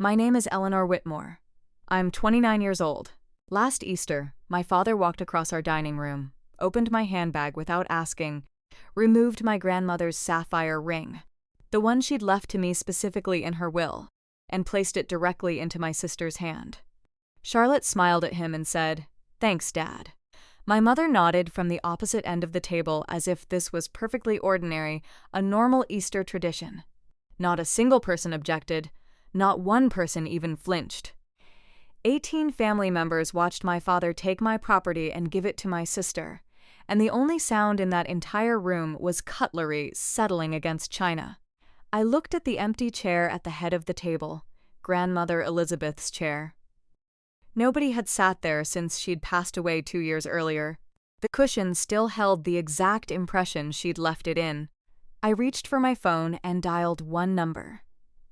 My name is Eleanor Whitmore. I'm 29 years old. Last Easter, my father walked across our dining room, opened my handbag without asking, removed my grandmother's sapphire ring, the one she'd left to me specifically in her will, and placed it directly into my sister's hand. Charlotte smiled at him and said, "Thanks, Dad." My mother nodded from the opposite end of the table as if this was perfectly ordinary, a normal Easter tradition. Not a single person objected. Not one person even flinched. 18 family members watched my father take my property and give it to my sister, and the only sound in that entire room was cutlery settling against china. I looked at the empty chair at the head of the table, Grandmother Elizabeth's chair. Nobody had sat there since she'd passed away 2 years earlier. The cushion still held the exact impression she'd left it in. I reached for my phone and dialed one number.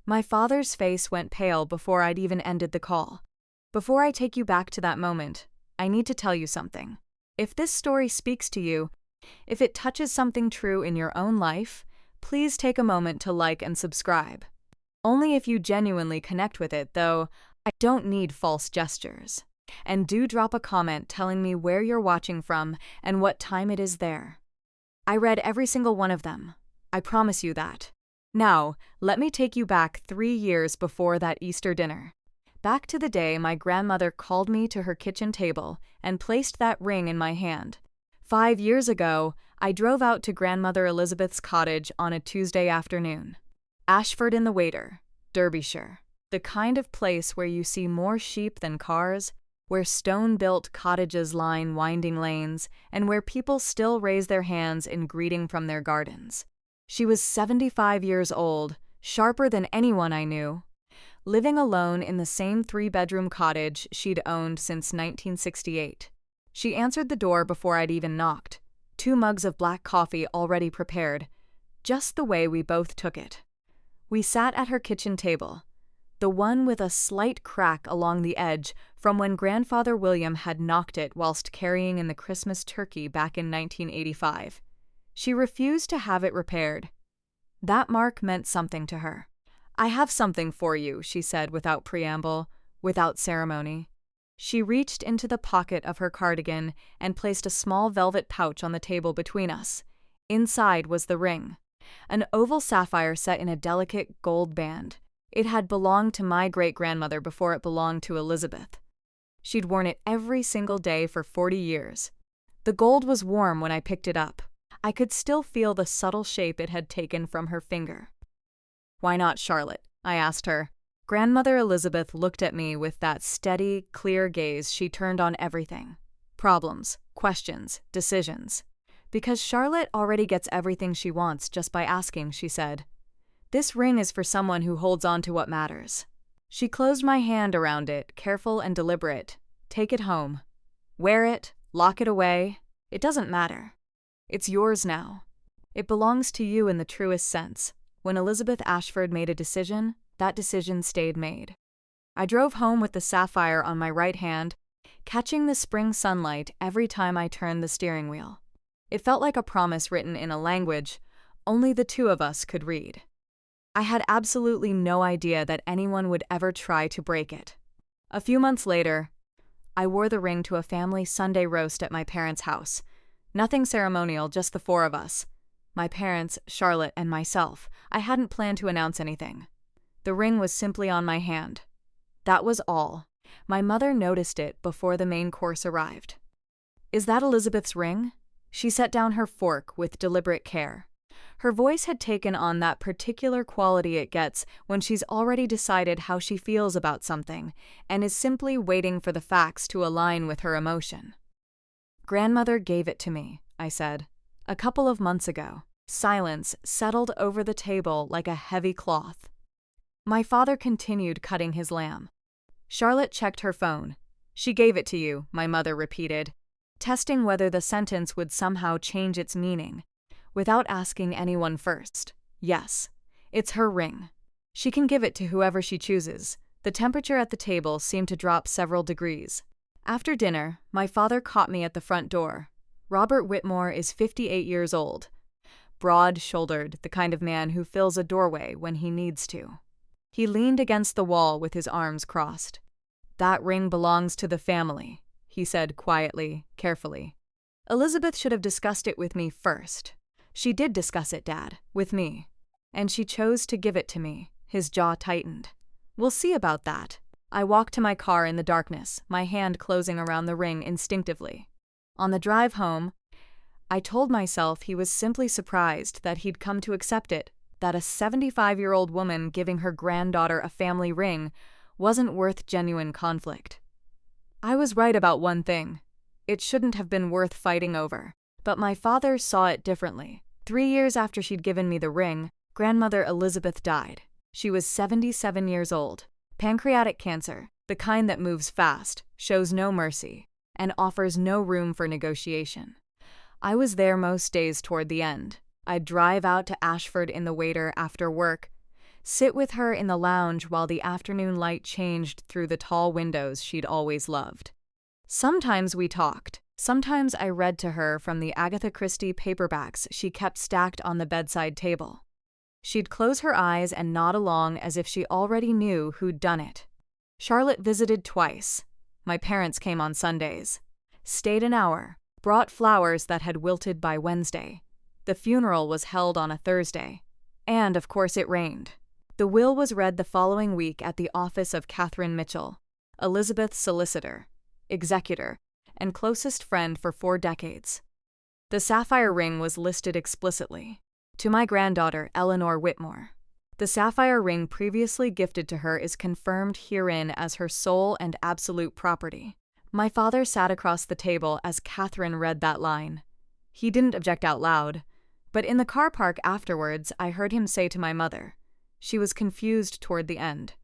My father's face went pale before I'd even ended the call. Before I take you back to that moment, I need to tell you something. If this story speaks to you, if it touches something true in your own life, please take a moment to like and subscribe. Only if you genuinely connect with it, though. I don't need false gestures. And do drop a comment telling me where you're watching from and what time it is there. I read every single one of them. I promise you that. Now, let me take you back 3 years before that Easter dinner. Back to the day my grandmother called me to her kitchen table and placed that ring in my hand. 5 years ago, I drove out to Grandmother Elizabeth's cottage on a Tuesday afternoon. Ashford-in-the-Water, Derbyshire. The kind of place where you see more sheep than cars, where stone-built cottages line winding lanes, and where people still raise their hands in greeting from their gardens. She was 75 years old, sharper than anyone I knew, living alone in the same 3-bedroom cottage she'd owned since 1968. She answered the door before I'd even knocked, 2 mugs of black coffee already prepared, just the way we both took it. We sat at her kitchen table, the one with a slight crack along the edge from when Grandfather William had knocked it whilst carrying in the Christmas turkey back in 1985. She refused to have it repaired. That mark meant something to her. "I have something for you," she said without preamble, without ceremony. She reached into the pocket of her cardigan and placed a small velvet pouch on the table between us. Inside was the ring, an oval sapphire set in a delicate gold band. It had belonged to my great-grandmother before it belonged to Elizabeth. She'd worn it every single day for 40 years. The gold was warm when I picked it up. I could still feel the subtle shape it had taken from her finger. "Why not Charlotte?" I asked her. Grandmother Elizabeth looked at me with that steady, clear gaze she turned on everything. Problems, questions, decisions. "Because Charlotte already gets everything she wants just by asking," she said. "This ring is for someone who holds on to what matters." She closed my hand around it, careful and deliberate. "Take it home. Wear it, lock it away. It doesn't matter. It's yours now. It belongs to you in the truest sense. When Elizabeth Ashford made a decision, that decision stayed made." I drove home with the sapphire on my right hand, catching the spring sunlight every time I turned the steering wheel. It felt like a promise written in a language only the 2 of us could read. I had absolutely no idea that anyone would ever try to break it. A few months later, I wore the ring to a family Sunday roast at my parents' house. Nothing ceremonial, just the 4 of us. My parents, Charlotte, and myself. I hadn't planned to announce anything. The ring was simply on my hand. That was all. My mother noticed it before the main course arrived. "Is that Elizabeth's ring?" She set down her fork with deliberate care. Her voice had taken on that particular quality it gets when she's already decided how she feels about something and is simply waiting for the facts to align with her emotion. "Grandmother gave it to me," I said, "a couple of months ago." Silence settled over the table like a heavy cloth. My father continued cutting his lamb. Charlotte checked her phone. "She gave it to you," my mother repeated, testing whether the sentence would somehow change its meaning, without asking anyone first. "Yes, it's her ring. She can give it to whoever she chooses." The temperature at the table seemed to drop several degrees. After dinner, my father caught me at the front door. Robert Whitmore is 58 years old. Broad-shouldered, the kind of man who fills a doorway when he needs to. He leaned against the wall with his arms crossed. "That ring belongs to the family," he said quietly, carefully. "Elizabeth should have discussed it with me first." "She did discuss it, Dad, with me. And she chose to give it to me." His jaw tightened. "We'll see about that." I walked to my car in the darkness, my hand closing around the ring instinctively. On the drive home, I told myself he was simply surprised that he'd come to accept it, that a 75-year-old woman giving her granddaughter a family ring wasn't worth genuine conflict. I was right about one thing. It shouldn't have been worth fighting over. But my father saw it differently. 3 years after she'd given me the ring, grandmother Elizabeth died. She was 77 years old. Pancreatic cancer, the kind that moves fast, shows no mercy, and offers no room for negotiation. I was there most days toward the end. I'd drive out to Ashford in the waiter after work, sit with her in the lounge while the afternoon light changed through the tall windows she'd always loved. Sometimes we talked. Sometimes I read to her from the Agatha Christie paperbacks she kept stacked on the bedside table. She'd close her eyes and nod along as if she already knew who'd done it. Charlotte visited twice. My parents came on Sundays. Stayed an hour. Brought flowers that had wilted by Wednesday. The funeral was held on a Thursday. And, of course, it rained. The will was read the following week at the office of Catherine Mitchell, Elizabeth's solicitor, executor, and closest friend for 4 decades. The sapphire ring was listed explicitly. To my granddaughter, Eleanor Whitmore. The sapphire ring previously gifted to her is confirmed herein as her sole and absolute property. My father sat across the table as Catherine read that line. He didn't object out loud, but in the car park afterwards, I heard him say to my mother. She was confused toward the end.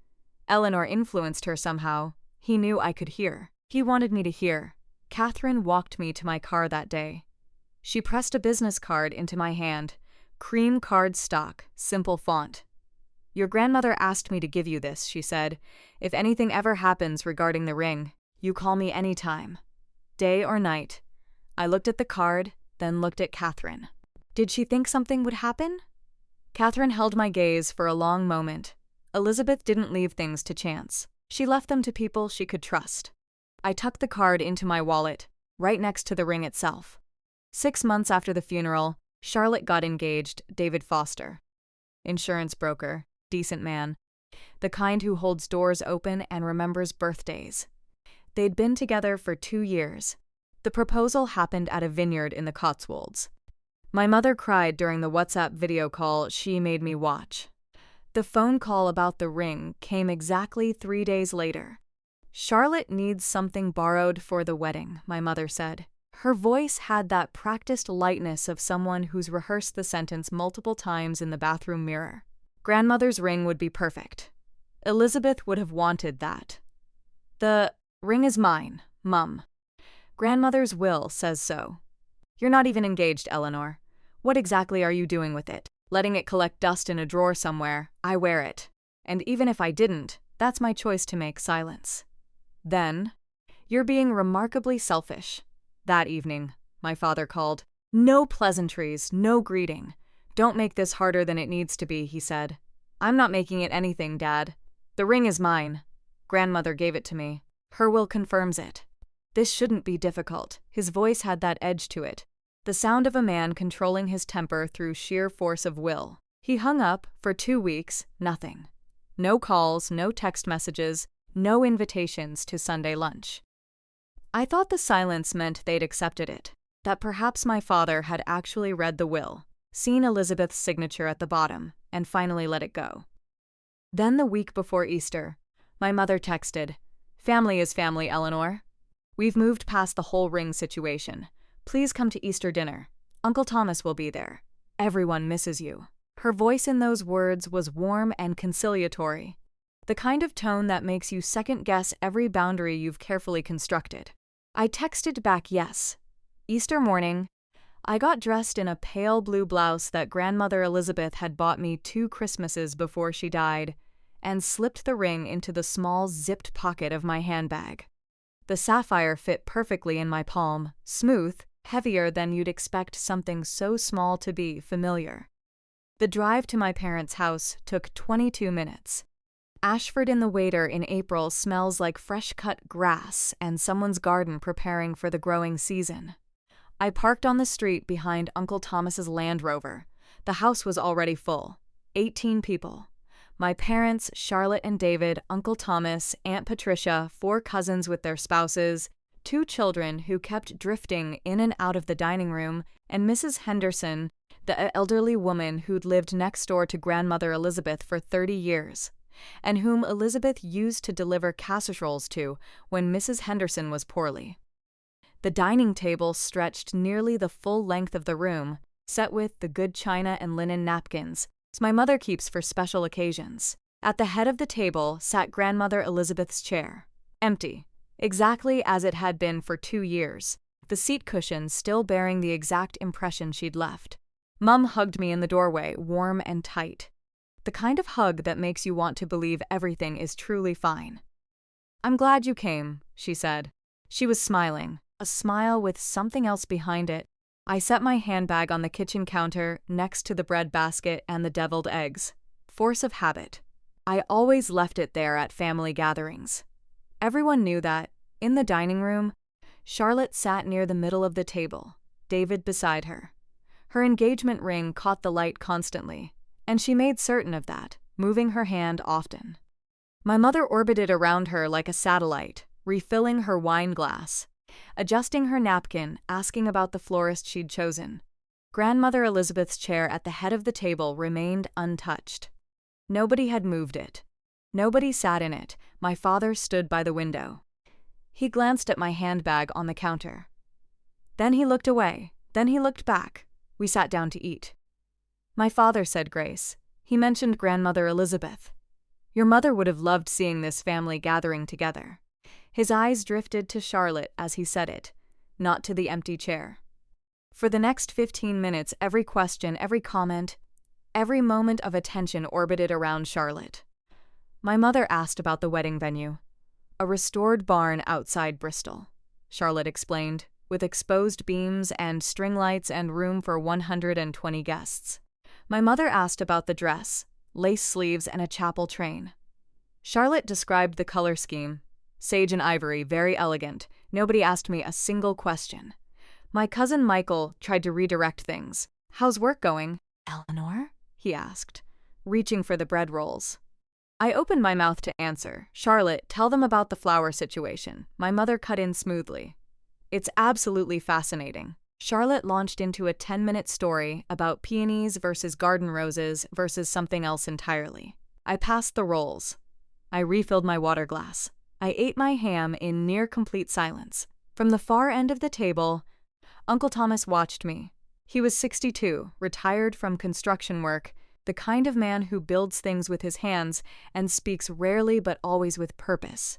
Eleanor influenced her somehow. He knew I could hear. He wanted me to hear. Catherine walked me to my car that day. She pressed a business card into my hand. Cream card stock, simple font. "Your grandmother asked me to give you this," she said. "If anything ever happens regarding the ring, you call me anytime. Day or night." I looked at the card, then looked at Catherine. Did she think something would happen? Catherine held my gaze for a long moment. Elizabeth didn't leave things to chance. She left them to people she could trust. I tucked the card into my wallet, right next to the ring itself. 6 months after the funeral, Charlotte got engaged. David Foster. Insurance broker, decent man. The kind who holds doors open and remembers birthdays. They'd been together for 2 years. The proposal happened at a vineyard in the Cotswolds. My mother cried during the WhatsApp video call she made me watch. The phone call about the ring came exactly 3 days later. "Charlotte needs something borrowed for the wedding," my mother said. Her voice had that practiced lightness of someone who's rehearsed the sentence multiple times in the bathroom mirror. Grandmother's ring would be perfect. Elizabeth would have wanted that. "The ring is mine, Mum. Grandmother's will says so." "You're not even engaged, Eleanor. What exactly are you doing with it? Letting it collect dust in a drawer somewhere? I wear it. And even if I didn't, that's my choice to make. Silence." "Then, you're being remarkably selfish." That evening, my father called. "No pleasantries, no greeting. Don't make this harder than it needs to be," he said. "I'm not making it anything, Dad. The ring is mine. Grandmother gave it to me. Her will confirms it. This shouldn't be difficult." His voice had that edge to it. The sound of a man controlling his temper through sheer force of will. He hung up. For 2 weeks, nothing. No calls, no text messages, no invitations to Sunday lunch. I thought the silence meant they'd accepted it, that perhaps my father had actually read the will, seen Elizabeth's signature at the bottom, and finally let it go. Then the week before Easter, my mother texted, "Family is family, Eleanor. We've moved past the whole ring situation. Please come to Easter dinner. Uncle Thomas will be there. Everyone misses you." Her voice in those words was warm and conciliatory, the kind of tone that makes you second-guess every boundary you've carefully constructed. I texted back yes. Easter morning, I got dressed in a pale blue blouse that Grandmother Elizabeth had bought me 2 Christmases before she died, and slipped the ring into the small zipped pocket of my handbag. The sapphire fit perfectly in my palm, smooth, heavier than you'd expect something so small to be familiar. The drive to my parents' house took 22 minutes. Ashford-in-the-Water in April smells like fresh-cut grass and someone's garden preparing for the growing season. I parked on the street behind Uncle Thomas's Land Rover. The house was already full. 18 people. My parents, Charlotte and David, Uncle Thomas, Aunt Patricia, 4 cousins with their spouses, 2 children who kept drifting in and out of the dining room, and Mrs. Henderson, the elderly woman who'd lived next door to Grandmother Elizabeth for 30 years, and whom Elizabeth used to deliver casseroles to when Mrs. Henderson was poorly. The dining table stretched nearly the full length of the room, set with the good china and linen napkins my mother keeps for special occasions. At the head of the table sat Grandmother Elizabeth's chair, empty, exactly as it had been for 2 years, the seat cushions still bearing the exact impression she'd left. Mum hugged me in the doorway, warm and tight. The kind of hug that makes you want to believe everything is truly fine. "I'm glad you came," she said. She was smiling, a smile with something else behind it. I set my handbag on the kitchen counter next to the bread basket and the deviled eggs. Force of habit. I always left it there at family gatherings. Everyone knew that, in the dining room, Charlotte sat near the middle of the table, David beside her. Her engagement ring caught the light constantly, and she made certain of that, moving her hand often. My mother orbited around her like a satellite, refilling her wine glass, adjusting her napkin, asking about the florist she'd chosen. Grandmother Elizabeth's chair at the head of the table remained untouched. Nobody had moved it. Nobody sat in it. My father stood by the window. He glanced at my handbag on the counter. Then he looked away. Then he looked back. We sat down to eat. My father said grace. He mentioned Grandmother Elizabeth. "Your mother would have loved seeing this family gathering together." His eyes drifted to Charlotte as he said it, not to the empty chair. For the next 15 minutes, every question, every comment, every moment of attention orbited around Charlotte. My mother asked about the wedding venue. "A restored barn outside Bristol," Charlotte explained, with exposed beams and string lights and room for 120 guests. My mother asked about the dress, lace sleeves and a chapel train. Charlotte described the color scheme. Sage and ivory, very elegant. Nobody asked me a single question. My cousin Michael tried to redirect things. "How's work going, Eleanor?" he asked, reaching for the bread rolls. I opened my mouth to answer. "Charlotte, tell them about the flower situation." My mother cut in smoothly. "It's absolutely fascinating." Charlotte launched into a 10-minute story about peonies versus garden roses versus something else entirely. I passed the rolls. I refilled my water glass. I ate my ham in near-complete silence. From the far end of the table, Uncle Thomas watched me. He was 62, retired from construction work, the kind of man who builds things with his hands and speaks rarely but always with purpose.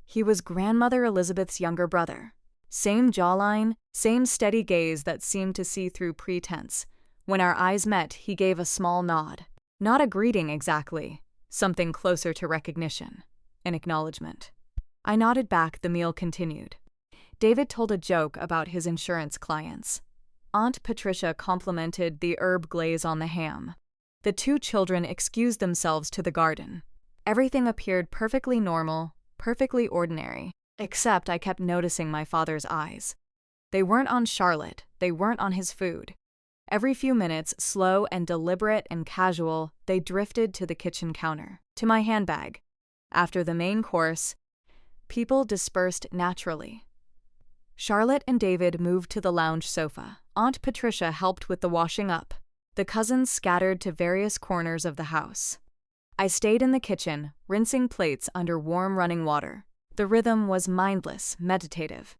He was Grandmother Elizabeth's younger brother. Same jawline, same steady gaze that seemed to see through pretense. When our eyes met, he gave a small nod. Not a greeting exactly, something closer to recognition, an acknowledgement. I nodded back. The meal continued. David told a joke about his insurance clients. Aunt Patricia complimented the herb glaze on the ham. The 2 children excused themselves to the garden. Everything appeared perfectly normal, perfectly ordinary, except I kept noticing my father's eyes. They weren't on Charlotte, they weren't on his food. Every few minutes, slow and deliberate and casual, they drifted to the kitchen counter, to my handbag. After the main course, people dispersed naturally. Charlotte and David moved to the lounge sofa. Aunt Patricia helped with the washing up. The cousins scattered to various corners of the house. I stayed in the kitchen, rinsing plates under warm running water. The rhythm was mindless, meditative.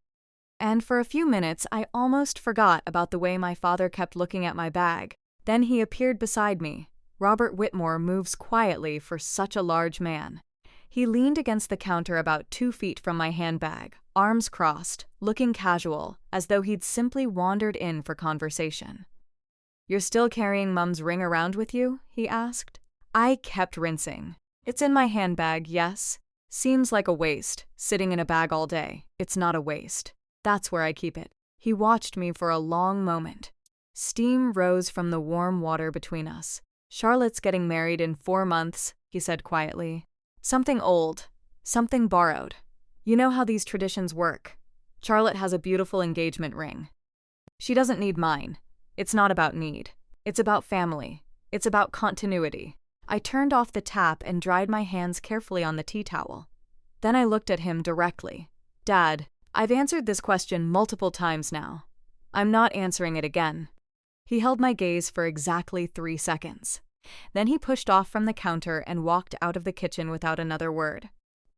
And for a few minutes, I almost forgot about the way my father kept looking at my bag. Then he appeared beside me. Robert Whitmore moves quietly for such a large man. He leaned against the counter about 2 feet from my handbag, arms crossed, looking casual, as though he'd simply wandered in for conversation. "You're still carrying Mum's ring around with you?" he asked. I kept rinsing. "It's in my handbag, yes. Seems like a waste, sitting in a bag all day. It's not a waste. That's where I keep it." He watched me for a long moment. Steam rose from the warm water between us. "Charlotte's getting married in 4 months," he said quietly. Something old. Something borrowed. You know how these traditions work. Charlotte has a beautiful engagement ring. She doesn't need mine. It's not about need. It's about family. It's about continuity. I turned off the tap and dried my hands carefully on the tea towel. Then I looked at him directly. Dad, I've answered this question multiple times now. I'm not answering it again. He held my gaze for exactly 3 seconds. Then he pushed off from the counter and walked out of the kitchen without another word.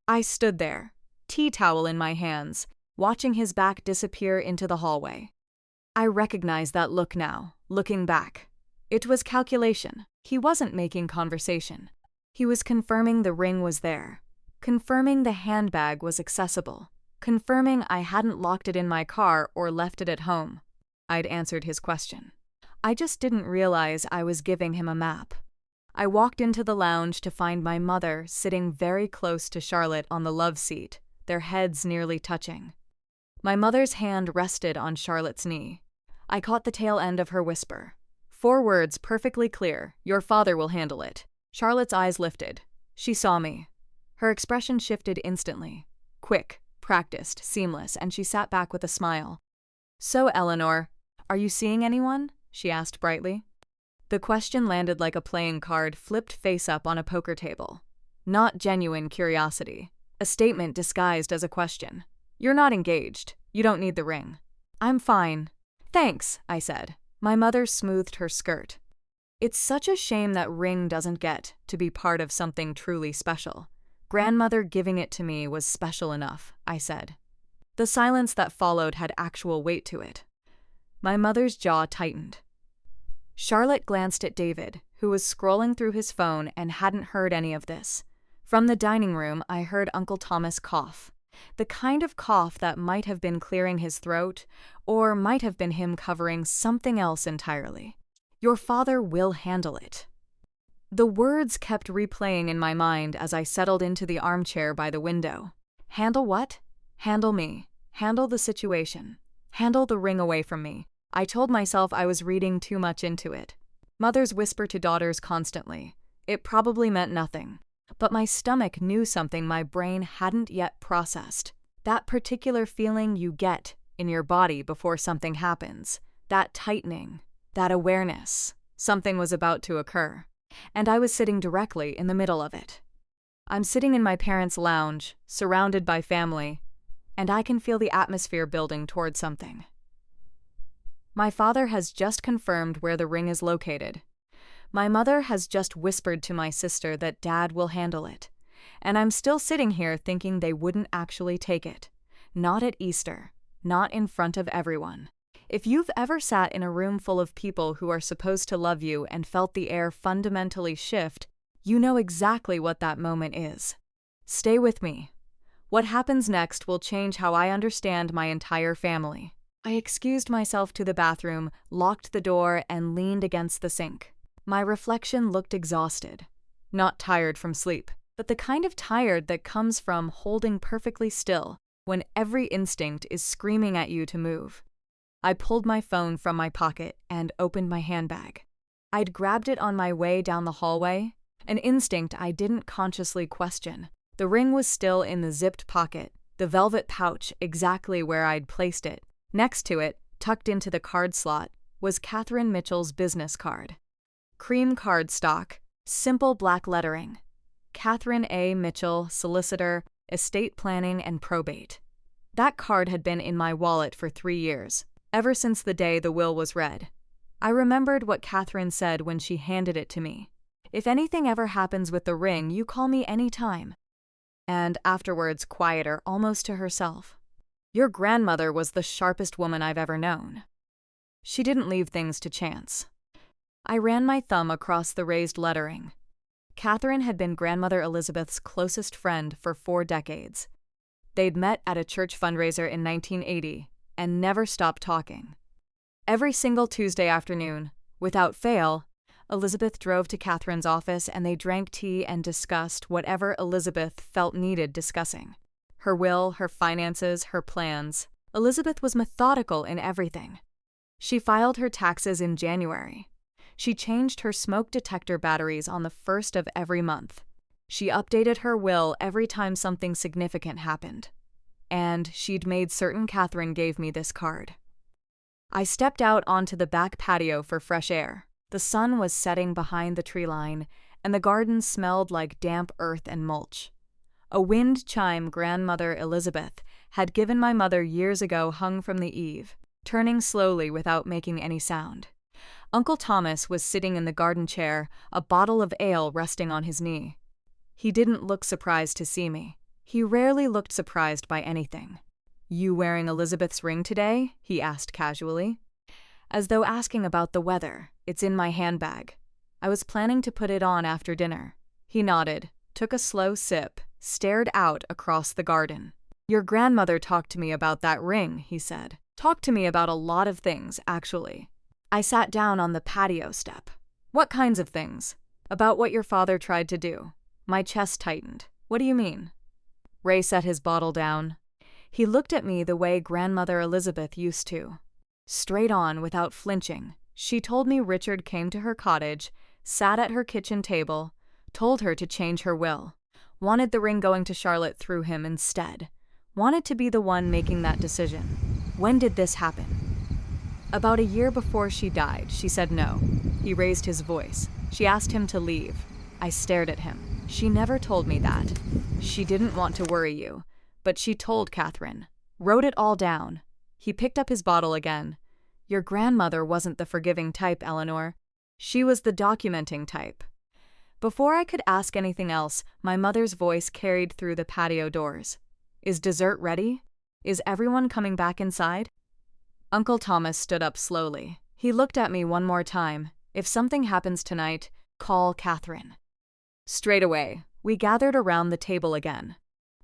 I stood there, tea towel in my hands, watching his back disappear into the hallway. I recognized that look now, looking back. It was calculation. He wasn't making conversation. He was confirming the ring was there, confirming the handbag was accessible, confirming I hadn't locked it in my car or left it at home. I'd answered his question. I just didn't realize I was giving him a map. I walked into the lounge to find my mother sitting very close to Charlotte on the love seat, their heads nearly touching. My mother's hand rested on Charlotte's knee. I caught the tail end of her whisper. 4 words perfectly clear, "Your father will handle it." Charlotte's eyes lifted. She saw me. Her expression shifted instantly. Quick, practiced, seamless, and she sat back with a smile. "So, Eleanor, are you seeing anyone?" she asked brightly. The question landed like a playing card flipped face up on a poker table. Not genuine curiosity. A statement disguised as a question. "You're not engaged. You don't need the ring." "I'm fine. Thanks," I said. My mother smoothed her skirt. "It's such a shame that ring doesn't get to be part of something truly special. Grandmother giving it to me was special enough," I said. The silence that followed had actual weight to it. My mother's jaw tightened. Charlotte glanced at David, who was scrolling through his phone and hadn't heard any of this. From the dining room, I heard Uncle Thomas cough. The kind of cough that might have been clearing his throat, or might have been him covering something else entirely. "Your father will handle it." The words kept replaying in my mind as I settled into the armchair by the window. Handle what? Handle me. Handle the situation. Handle the ring away from me. I told myself I was reading too much into it. Mothers whisper to daughters constantly. It probably meant nothing. But my stomach knew something my brain hadn't yet processed. That particular feeling you get in your body before something happens. That tightening. That awareness. Something was about to occur. And I was sitting directly in the middle of it. I'm sitting in my parents' lounge, surrounded by family, and I can feel the atmosphere building toward something. My father has just confirmed where the ring is located. My mother has just whispered to my sister that Dad will handle it. And I'm still sitting here thinking they wouldn't actually take it. Not at Easter. Not in front of everyone. If you've ever sat in a room full of people who are supposed to love you and felt the air fundamentally shift, you know exactly what that moment is. Stay with me. What happens next will change how I understand my entire family. I excused myself to the bathroom, locked the door, and leaned against the sink. My reflection looked exhausted. Not tired from sleep, but the kind of tired that comes from holding perfectly still when every instinct is screaming at you to move. I pulled my phone from my pocket and opened my handbag. I'd grabbed it on my way down the hallway, an instinct I didn't consciously question. The ring was still in the zipped pocket, the velvet pouch exactly where I'd placed it. Next to it, tucked into the card slot, was Catherine Mitchell's business card. Cream cardstock, simple black lettering. Catherine A. Mitchell, solicitor, estate planning and probate. That card had been in my wallet for 3 years, ever since the day the will was read. I remembered what Catherine said when she handed it to me. "If anything ever happens with the ring, you call me any time." And afterwards, quieter, almost to herself. "Your grandmother was the sharpest woman I've ever known." She didn't leave things to chance. I ran my thumb across the raised lettering. Catherine had been Grandmother Elizabeth's closest friend for 4 decades. They'd met at a church fundraiser in 1980 and never stopped talking. Every single Tuesday afternoon, without fail, Elizabeth drove to Catherine's office and they drank tea and discussed whatever Elizabeth felt needed discussing. Her will, her finances, her plans. Elizabeth was methodical in everything. She filed her taxes in January. She changed her smoke detector batteries on the 1st of every month. She updated her will every time something significant happened. And she'd made certain Catherine gave me this card. I stepped out onto the back patio for fresh air. The sun was setting behind the tree line, and the garden smelled like damp earth and mulch. A wind chime grandmother Elizabeth had given my mother years ago hung from the eave, turning slowly without making any sound. Uncle Thomas was sitting in the garden chair, a bottle of ale resting on his knee. He didn't look surprised to see me. He rarely looked surprised by anything. "You wearing Elizabeth's ring today?" he asked casually. As though asking about the weather. "It's in my handbag. I was planning to put it on after dinner." He nodded, took a slow sip, stared out across the garden. "Your grandmother talked to me about that ring," he said. "Talked to me about a lot of things, actually." I sat down on the patio step. "What kinds of things?" "About what your father tried to do." My chest tightened. "What do you mean?" Ray set his bottle down. He looked at me the way grandmother Elizabeth used to. Straight on, without flinching. She told me Richard came to her cottage, sat at her kitchen table, told her to change her will, wanted the ring going to Charlotte through him instead, wanted to be the one making that decision. When did this happen? About a year before she died. She said no. He raised his voice. She asked him to leave. I stared at him. She never told me that. She didn't want to worry you, but she told Catherine. Wrote it all down. He picked up his bottle again. Your grandmother wasn't the forgiving type, Eleanor. She was the documenting type. Before I could ask anything else, my mother's voice carried through the patio doors. Is dessert ready? Is everyone coming back inside? Uncle Thomas stood up slowly. He looked at me one more time. If something happens tonight, call Catherine. Straight away, we gathered around the table again.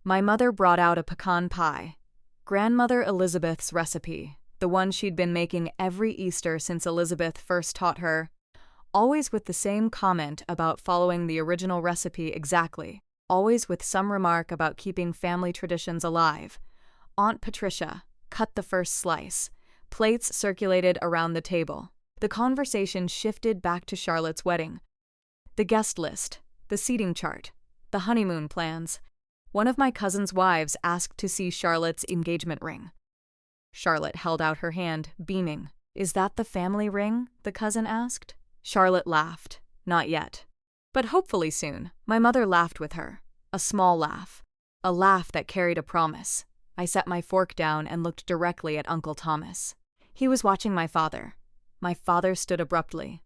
My mother brought out a pecan pie. Grandmother Elizabeth's recipe, the one she'd been making every Easter since Elizabeth first taught her, always with the same comment about following the original recipe exactly, always with some remark about keeping family traditions alive. Aunt Patricia cut the first slice. Plates circulated around the table. The conversation shifted back to Charlotte's wedding. The guest list, the seating chart, the honeymoon plans. One of my cousin's wives asked to see Charlotte's engagement ring. Charlotte held out her hand, beaming. Is that the family ring? The cousin asked. Charlotte laughed. Not yet. But hopefully soon. My mother laughed with her. A small laugh. A laugh that carried a promise. I set my fork down and looked directly at Uncle Thomas. He was watching my father. My father stood abruptly.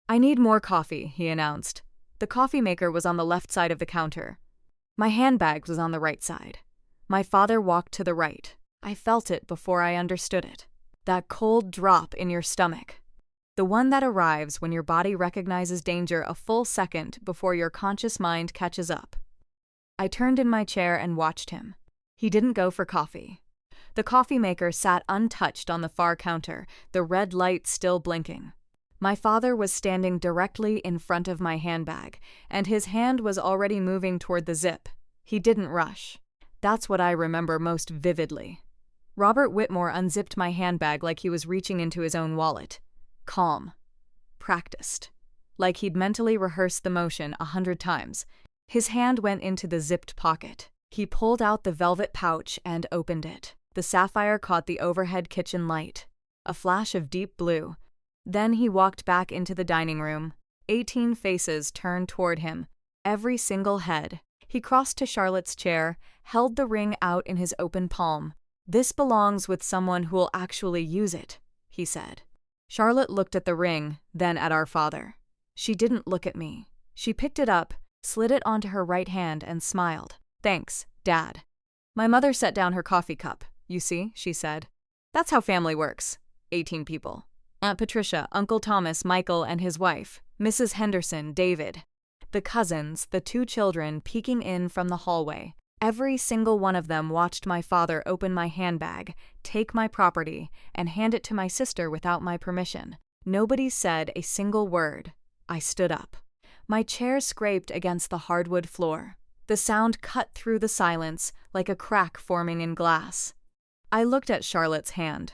I need more coffee, he announced. The coffee maker was on the left side of the counter. My handbag was on the right side. My father walked to the right. I felt it before I understood it. That cold drop in your stomach. The one that arrives when your body recognizes danger a full second before your conscious mind catches up. I turned in my chair and watched him. He didn't go for coffee. The coffee maker sat untouched on the far counter, the red light still blinking. My father was standing directly in front of my handbag, and his hand was already moving toward the zip. He didn't rush. That's what I remember most vividly. Robert Whitmore unzipped my handbag like he was reaching into his own wallet. Calm. Practiced. Like he'd mentally rehearsed the motion 100 times. His hand went into the zipped pocket. He pulled out the velvet pouch and opened it. The sapphire caught the overhead kitchen light. A flash of deep blue. Then he walked back into the dining room. 18 faces turned toward him, every single head. He crossed to Charlotte's chair, held the ring out in his open palm. This belongs with someone who'll actually use it, he said. Charlotte looked at the ring, then at our father. She didn't look at me. She picked it up, slid it onto her right hand, and smiled. Thanks, Dad. My mother set down her coffee cup. You see, she said. That's how family works. 18 people. Aunt Patricia, Uncle Thomas, Michael, and his wife, Mrs. Henderson, David. The cousins, the 2 children peeking in from the hallway. Every single one of them watched my father open my handbag, take my property, and hand it to my sister without my permission. Nobody said a single word. I stood up. My chair scraped against the hardwood floor. The sound cut through the silence like a crack forming in glass. I looked at Charlotte's hand.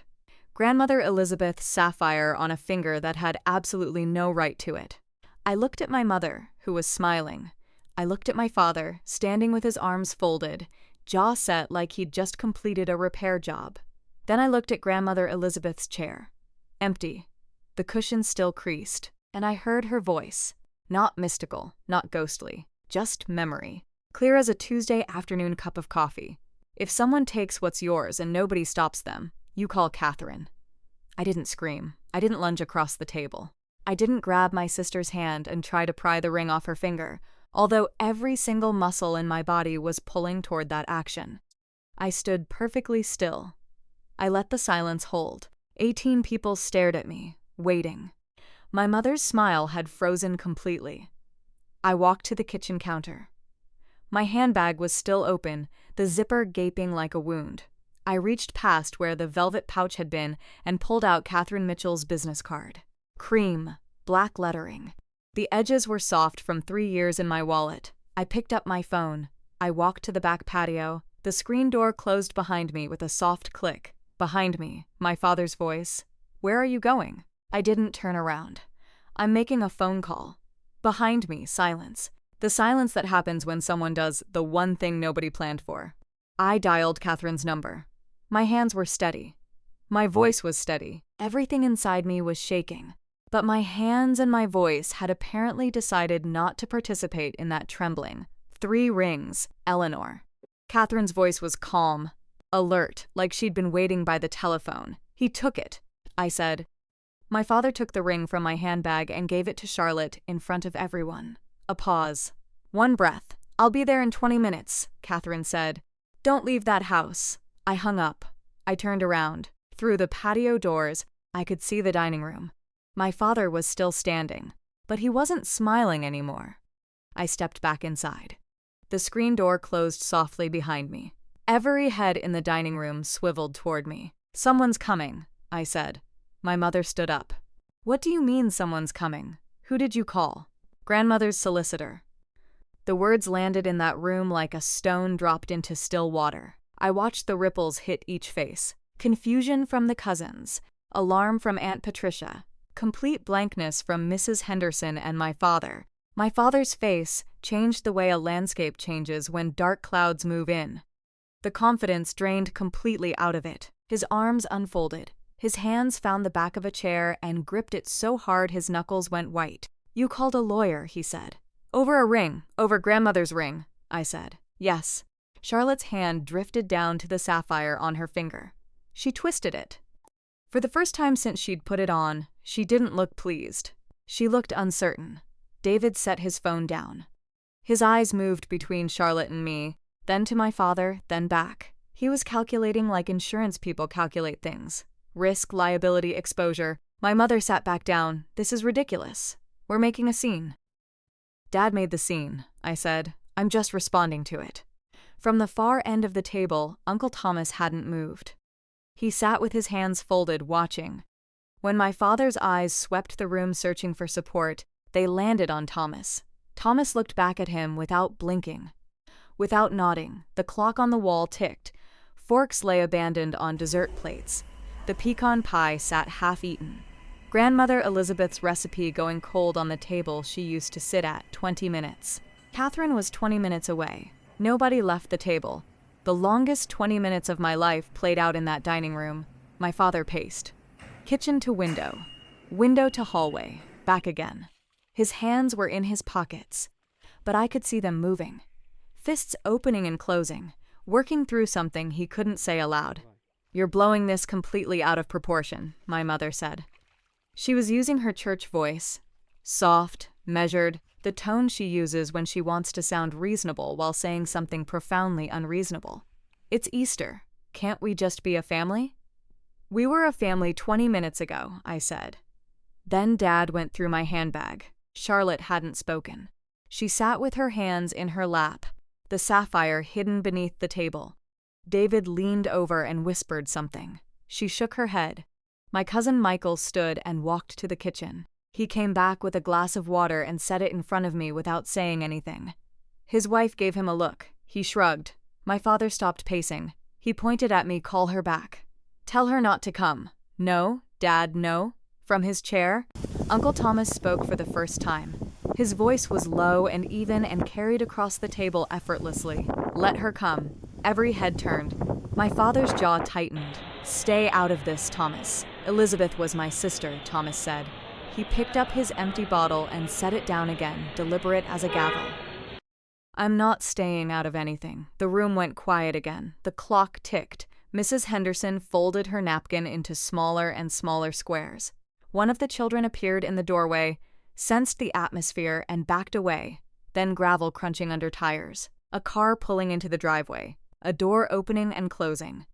Grandmother Elizabeth's sapphire on a finger that had absolutely no right to it. I looked at my mother, who was smiling. I looked at my father, standing with his arms folded, jaw set like he'd just completed a repair job. Then I looked at Grandmother Elizabeth's chair. Empty. The cushion still creased, and I heard her voice. Not mystical, not ghostly, just memory. Clear as a Tuesday afternoon cup of coffee. If someone takes what's yours and nobody stops them, you call Catherine. I didn't scream. I didn't lunge across the table. I didn't grab my sister's hand and try to pry the ring off her finger, although every single muscle in my body was pulling toward that action. I stood perfectly still. I let the silence hold. 18 people stared at me, waiting. My mother's smile had frozen completely. I walked to the kitchen counter. My handbag was still open, the zipper gaping like a wound. I reached past where the velvet pouch had been and pulled out Catherine Mitchell's business card. Cream, black lettering. The edges were soft from 3 years in my wallet. I picked up my phone. I walked to the back patio. The screen door closed behind me with a soft click. Behind me, my father's voice. "Where are you going?" I didn't turn around. "I'm making a phone call." Behind me, silence. The silence that happens when someone does the one thing nobody planned for. I dialed Catherine's number. My hands were steady. My voice was steady. Everything inside me was shaking. But my hands and my voice had apparently decided not to participate in that trembling. 3 rings. Eleanor. Catherine's voice was calm, alert, like she'd been waiting by the telephone. "He took it," I said. My father took the ring from my handbag and gave it to Charlotte in front of everyone. A pause. "One breath. I'll be there in 20 minutes, Catherine said. "Don't leave that house." I hung up. I turned around. Through the patio doors, I could see the dining room. My father was still standing, but he wasn't smiling anymore. I stepped back inside. The screen door closed softly behind me. Every head in the dining room swiveled toward me. "Someone's coming," I said. My mother stood up. "What do you mean someone's coming? Who did you call?" "Grandmother's solicitor." The words landed in that room like a stone dropped into still water. I watched the ripples hit each face. Confusion from the cousins, alarm from Aunt Patricia, complete blankness from Mrs. Henderson and my father. My father's face changed the way a landscape changes when dark clouds move in. The confidence drained completely out of it. His arms unfolded. His hands found the back of a chair and gripped it so hard his knuckles went white. "You called a lawyer," he said. "Over a ring, over Grandmother's ring," I said. "Yes." Charlotte's hand drifted down to the sapphire on her finger. She twisted it. For the first time since she'd put it on, she didn't look pleased. She looked uncertain. David set his phone down. His eyes moved between Charlotte and me, then to my father, then back. He was calculating like insurance people calculate things. Risk, liability, exposure. My mother sat back down. "This is ridiculous. We're making a scene." "Dad made the scene," I said. "I'm just responding to it." From the far end of the table, Uncle Thomas hadn't moved. He sat with his hands folded, watching. When my father's eyes swept the room searching for support, they landed on Thomas. Thomas looked back at him without blinking. Without nodding, the clock on the wall ticked. Forks lay abandoned on dessert plates. The pecan pie sat half-eaten. Grandmother Elizabeth's recipe going cold on the table she used to sit at 20 minutes. Catherine was 20 minutes away. Nobody left the table. The longest 20 minutes of my life played out in that dining room. My father paced. Kitchen to window. Window to hallway. Back again. His hands were in his pockets, but I could see them moving. Fists opening and closing, working through something he couldn't say aloud. "You're blowing this completely out of proportion," my mother said. She was using her church voice. Soft, measured, the tone she uses when she wants to sound reasonable while saying something profoundly unreasonable. "It's Easter. Can't we just be a family?" "We were a family 20 minutes ago," I said. Then Dad went through my handbag. Charlotte hadn't spoken. She sat with her hands in her lap, the sapphire hidden beneath the table. David leaned over and whispered something. She shook her head. My cousin Michael stood and walked to the kitchen. He came back with a glass of water and set it in front of me without saying anything. His wife gave him a look. He shrugged. My father stopped pacing. He pointed at me. "Call her back. Tell her not to come." "No, Dad, no." From his chair, Uncle Thomas spoke for the first time. His voice was low and even and carried across the table effortlessly. "Let her come." Every head turned. My father's jaw tightened. "Stay out of this, Thomas." "Elizabeth was my sister," Thomas said. He picked up his empty bottle and set it down again, deliberate as a gavel. "I'm not staying out of anything." The room went quiet again. The clock ticked. Mrs. Henderson folded her napkin into smaller and smaller squares. One of the children appeared in the doorway, sensed the atmosphere, and backed away, then gravel crunching under tires. A car pulling into the driveway. A door opening and closing.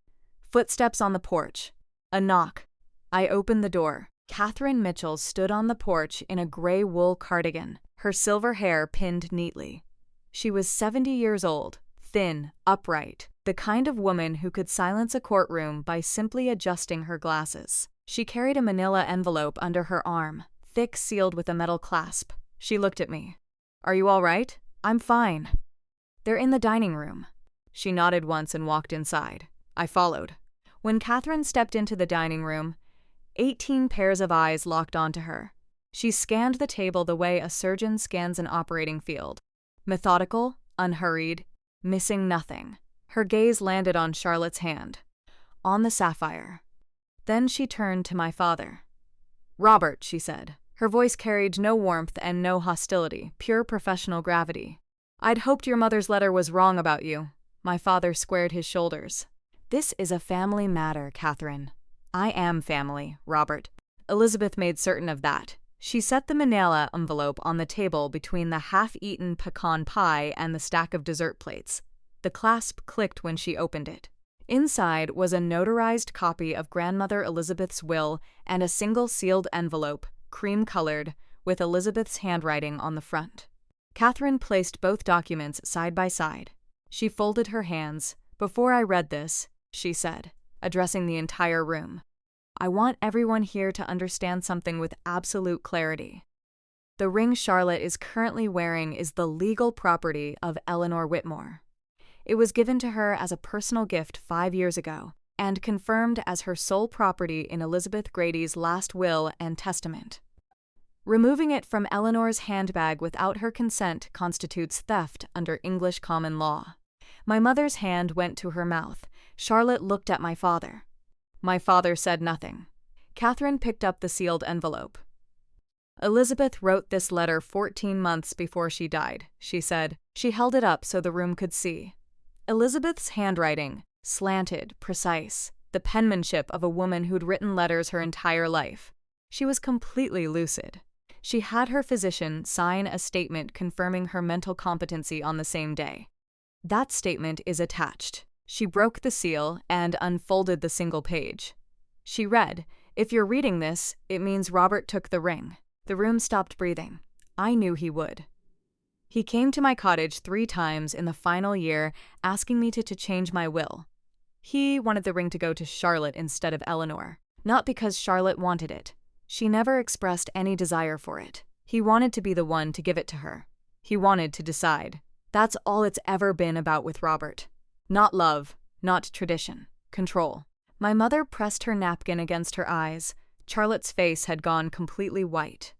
Footsteps on the porch. A knock. I opened the door. Catherine Mitchell stood on the porch in a gray wool cardigan, her silver hair pinned neatly. She was 70 years old, thin, upright, the kind of woman who could silence a courtroom by simply adjusting her glasses. She carried a manila envelope under her arm, thick, sealed with a metal clasp. She looked at me. "Are you all right?" "I'm fine." "They're in the dining room." She nodded once and walked inside. I followed. When Catherine stepped into the dining room, 18 pairs of eyes locked onto her. She scanned the table the way a surgeon scans an operating field. Methodical, unhurried, missing nothing. Her gaze landed on Charlotte's hand, on the sapphire. Then she turned to my father. "Robert," she said. Her voice carried no warmth and no hostility, pure professional gravity. "I'd hoped your mother's letter was wrong about you." My father squared his shoulders. "This is a family matter, Catherine." "I am family, Robert." Elizabeth made certain of that. She set the manila envelope on the table between the half-eaten pecan pie and the stack of dessert plates. The clasp clicked when she opened it. Inside was a notarized copy of Grandmother Elizabeth's will and a single sealed envelope, cream-colored, with Elizabeth's handwriting on the front. Catherine placed both documents side by side. She folded her hands. "Before I read this," she said, addressing the entire room, "I want everyone here to understand something with absolute clarity. The ring Charlotte is currently wearing is the legal property of Eleanor Whitmore. It was given to her as a personal gift 5 years ago and confirmed as her sole property in Elizabeth Grady's last will and testament. Removing it from Eleanor's handbag without her consent constitutes theft under English common law." My mother's hand went to her mouth. Charlotte looked at my father. My father said nothing. Catherine picked up the sealed envelope. "Elizabeth wrote this letter 14 months before she died," she said. She held it up so the room could see. Elizabeth's handwriting, slanted, precise, the penmanship of a woman who'd written letters her entire life. She was completely lucid. She had her physician sign a statement confirming her mental competency on the same day. That statement is attached. She broke the seal and unfolded the single page. She read, "If you're reading this, it means Robert took the ring." The room stopped breathing. I knew he would. He came to my cottage 3 times in the final year asking me to change my will. He wanted the ring to go to Charlotte instead of Eleanor, not because Charlotte wanted it. She never expressed any desire for it. He wanted to be the one to give it to her. He wanted to decide. That's all it's ever been about with Robert. Not love, not tradition, control. My mother pressed her napkin against her eyes. Charlotte's face had gone completely white.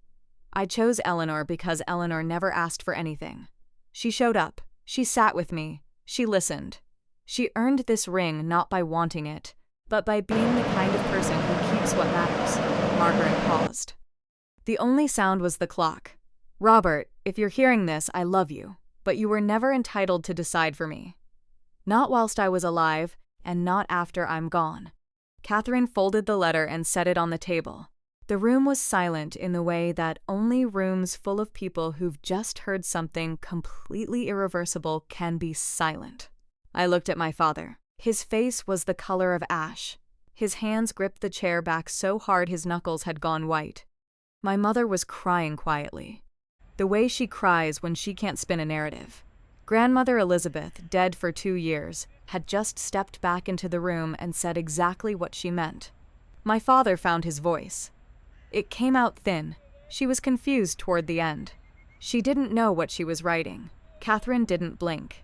I chose Eleanor because Eleanor never asked for anything. She showed up. She sat with me. She listened. She earned this ring not by wanting it, but by being the kind of person who keeps what matters. Margaret paused. The only sound was the clock. "Robert, if you're hearing this, I love you, but you were never entitled to decide for me. Not whilst I was alive, and not after I'm gone." Catherine folded the letter and set it on the table. The room was silent in the way that only rooms full of people who've just heard something completely irreversible can be silent. I looked at my father. His face was the color of ash. His hands gripped the chair back so hard his knuckles had gone white. My mother was crying quietly, the way she cries when she can't spin a narrative. Grandmother Elizabeth, dead for 2 years, had just stepped back into the room and said exactly what she meant. My father found his voice. It came out thin. She was confused toward the end. She didn't know what she was writing. Catherine didn't blink.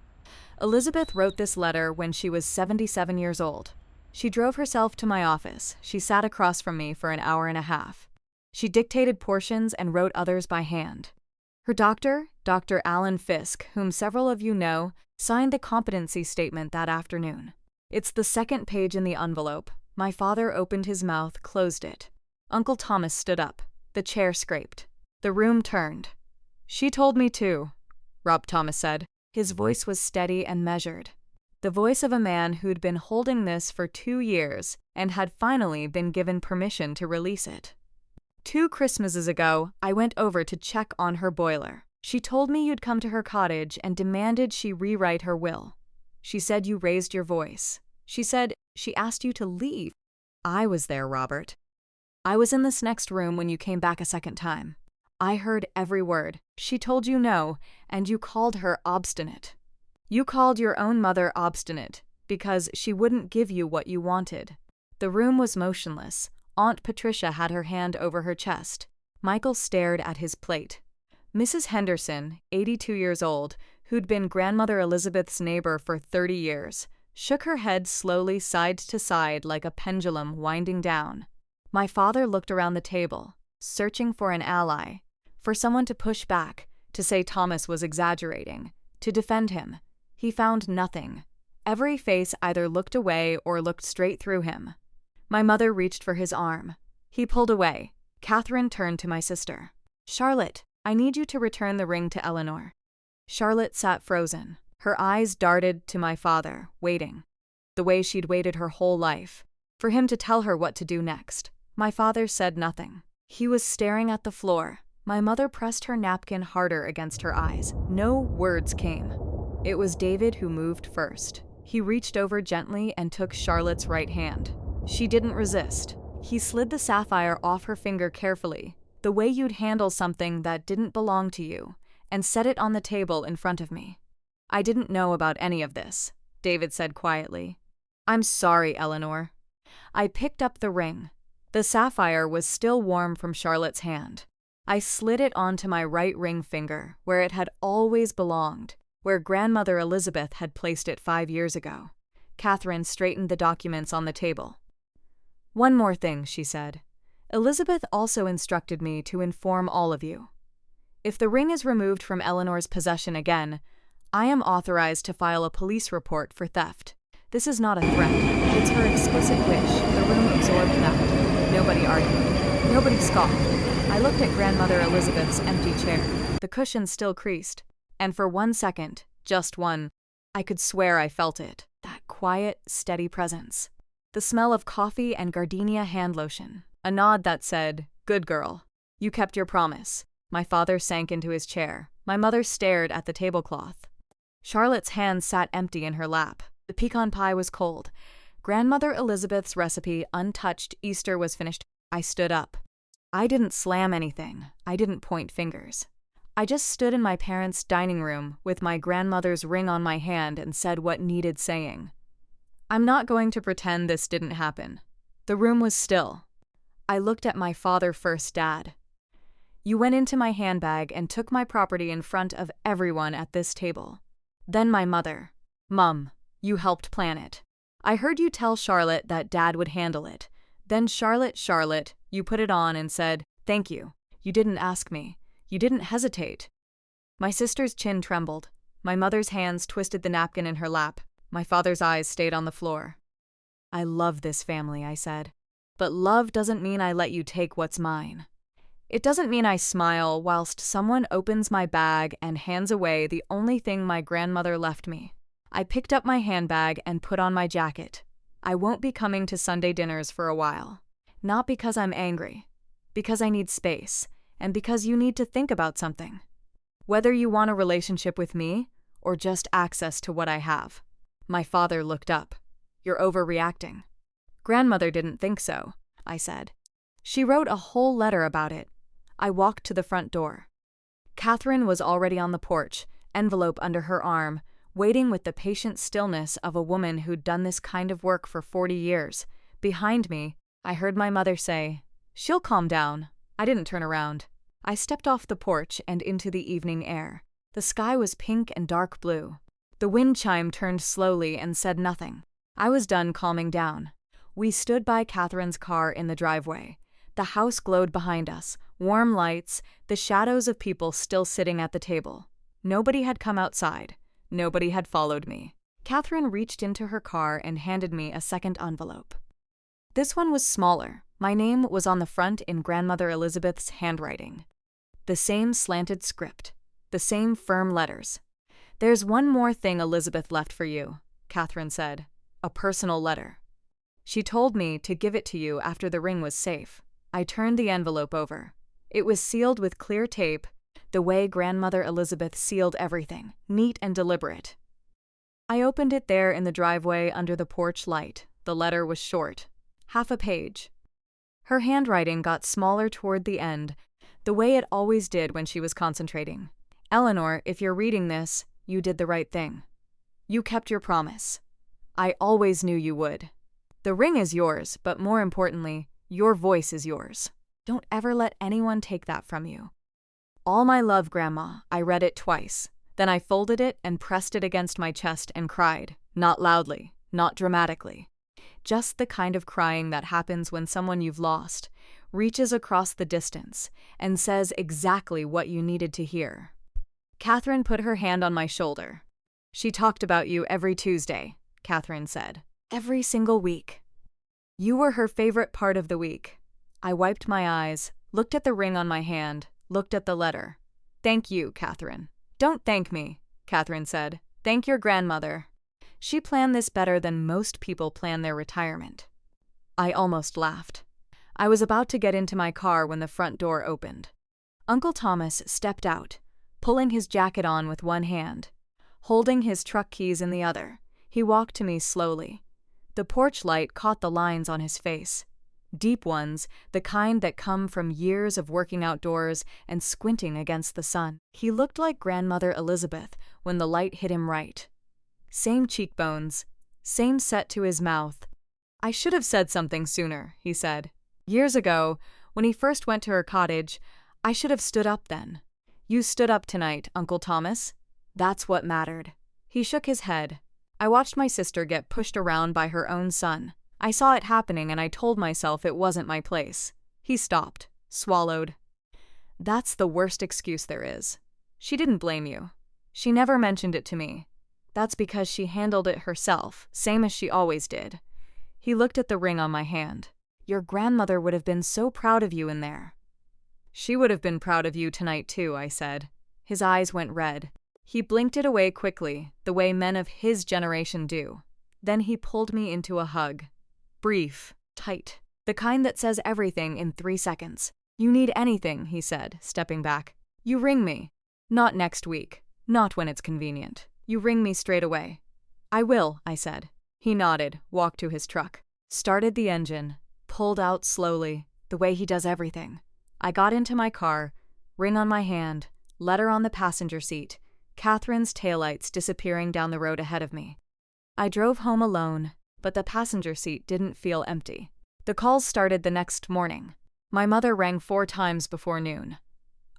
Elizabeth wrote this letter when she was 77 years old. She drove herself to my office. She sat across from me for an hour and a half. She dictated portions and wrote others by hand. Her doctor, Dr. Alan Fisk, whom several of you know, signed the competency statement that afternoon. It's the second page in the envelope. My father opened his mouth, closed it. Uncle Thomas stood up. The chair scraped. The room turned. "She told me too," Rob Thomas said. His voice was steady and measured. The voice of a man who'd been holding this for 2 years and had finally been given permission to release it. "2 Christmases ago, I went over to check on her boiler. She told me you'd come to her cottage and demanded she rewrite her will. She said you raised your voice. She said she asked you to leave." "I was there, Robert. I was in this next room when you came back a second time. I heard every word. She told you no, and you called her obstinate. You called your own mother obstinate because she wouldn't give you what you wanted." The room was motionless. Aunt Patricia had her hand over her chest. Michael stared at his plate. Mrs. Henderson, 82 years old, who'd been Grandmother Elizabeth's neighbor for 30 years, shook her head slowly side to side like a pendulum winding down. My father looked around the table, searching for an ally, for someone to push back, to say Thomas was exaggerating, to defend him. He found nothing. Every face either looked away or looked straight through him. My mother reached for his arm. He pulled away. Catherine turned to my sister. "Charlotte, I need you to return the ring to Eleanor." Charlotte sat frozen. Her eyes darted to my father, waiting. The way she'd waited her whole life, for him to tell her what to do next. My father said nothing. He was staring at the floor. My mother pressed her napkin harder against her eyes. No words came. It was David who moved first. He reached over gently and took Charlotte's right hand. She didn't resist. He slid the sapphire off her finger carefully, the way you'd handle something that didn't belong to you, and set it on the table in front of me. "I didn't know about any of this," David said quietly. "I'm sorry, Eleanor." I picked up the ring. The sapphire was still warm from Charlotte's hand. I slid it onto my right ring finger, where it had always belonged, where Grandmother Elizabeth had placed it 5 years ago. Catherine straightened the documents on the table. "One more thing," she said. "Elizabeth also instructed me to inform all of you. If the ring is removed from Eleanor's possession again, I am authorized to file a police report for theft. This is not a threat. It's her explicit wish." The room absorbed that. Nobody argued. Nobody scoffed. I looked at Grandmother Elizabeth's empty chair. The cushion still creased. And for 1 second, just one, I could swear I felt it. That quiet, steady presence. The smell of coffee and gardenia hand lotion. A nod that said, "Good girl. You kept your promise." My father sank into his chair. My mother stared at the tablecloth. Charlotte's hand sat empty in her lap. The pecan pie was cold. Grandmother Elizabeth's recipe, untouched. Easter was finished. I stood up. I didn't slam anything. I didn't point fingers. I just stood in my parents' dining room with my grandmother's ring on my hand and said what needed saying. I'm not going to pretend this didn't happen. The room was still. I looked at my father first, Dad. You went into my handbag and took my property in front of everyone at this table. Then my mother. Mum, you helped plan it. I heard you tell Charlotte that Dad would handle it. Then Charlotte, you put it on and said, "Thank you. You didn't ask me. You didn't hesitate." My sister's chin trembled. My mother's hands twisted the napkin in her lap. My father's eyes stayed on the floor. "I love this family," I said. "But love doesn't mean I let you take what's mine. It doesn't mean I smile whilst someone opens my bag and hands away the only thing my grandmother left me." I picked up my handbag and put on my jacket. I won't be coming to Sunday dinners for a while. Not because I'm angry. Because I need space. And because you need to think about something. Whether you want a relationship with me or just access to what I have. My father looked up. "You're overreacting." "Grandmother didn't think so," I said. "She wrote a whole letter about it." I walked to the front door. Catherine was already on the porch, envelope under her arm, waiting with the patient stillness of a woman who'd done this kind of work for 40 years. Behind me, I heard my mother say, "She'll calm down." I didn't turn around. I stepped off the porch and into the evening air. The sky was pink and dark blue. The wind chime turned slowly and said nothing. I was done calming down. We stood by Catherine's car in the driveway. The house glowed behind us, warm lights, the shadows of people still sitting at the table. Nobody had come outside. Nobody had followed me. Catherine reached into her car and handed me a second envelope. This one was smaller. My name was on the front in Grandmother Elizabeth's handwriting. The same slanted script. The same firm letters. "There's one more thing Elizabeth left for you," Catherine said. "A personal letter. She told me to give it to you after the ring was safe." I turned the envelope over. It was sealed with clear tape, the way Grandmother Elizabeth sealed everything, neat and deliberate. I opened it there in the driveway under the porch light. The letter was short, half a page. Her handwriting got smaller toward the end, the way it always did when she was concentrating. "Eleanor, if you're reading this, you did the right thing. You kept your promise. I always knew you would. The ring is yours, but more importantly, your voice is yours. Don't ever let anyone take that from you. All my love, Grandma." I read it twice. Then I folded it and pressed it against my chest and cried. Not loudly, not dramatically. Just the kind of crying that happens when someone you've lost reaches across the distance and says exactly what you needed to hear. Catherine put her hand on my shoulder. "She talked about you every Tuesday," Catherine said. "Every single week. You were her favorite part of the week." I wiped my eyes, looked at the ring on my hand, looked at the letter. "Thank you, Catherine." "Don't thank me," Catherine said. "Thank your grandmother. She planned this better than most people plan their retirement." I almost laughed. I was about to get into my car when the front door opened. Uncle Thomas stepped out, pulling his jacket on with one hand, holding his truck keys in the other. He walked to me slowly. The porch light caught the lines on his face. Deep ones, the kind that come from years of working outdoors and squinting against the sun. He looked like Grandmother Elizabeth when the light hit him right. Same cheekbones, same set to his mouth. "I should have said something sooner," he said. "Years ago, when he first went to her cottage, I should have stood up then. You stood up tonight, Uncle Thomas. That's what mattered." He shook his head. I watched my sister get pushed around by her own son. I saw it happening and I told myself it wasn't my place. He stopped, swallowed. "That's the worst excuse there is. She didn't blame you. She never mentioned it to me. That's because she handled it herself, same as she always did." He looked at the ring on my hand. "Your grandmother would have been so proud of you in there." "She would have been proud of you tonight too," I said. His eyes went red. He blinked it away quickly, the way men of his generation do. Then he pulled me into a hug. Brief, tight, the kind that says everything in 3 seconds. "You need anything," he said, stepping back. "You ring me. Not next week. Not when it's convenient. You ring me straight away." "I will," I said. He nodded, walked to his truck, started the engine, pulled out slowly, the way he does everything. I got into my car, ring on my hand, letter on the passenger seat, Catherine's taillights disappearing down the road ahead of me. I drove home alone, but the passenger seat didn't feel empty. The calls started the next morning. My mother rang 4 times before noon.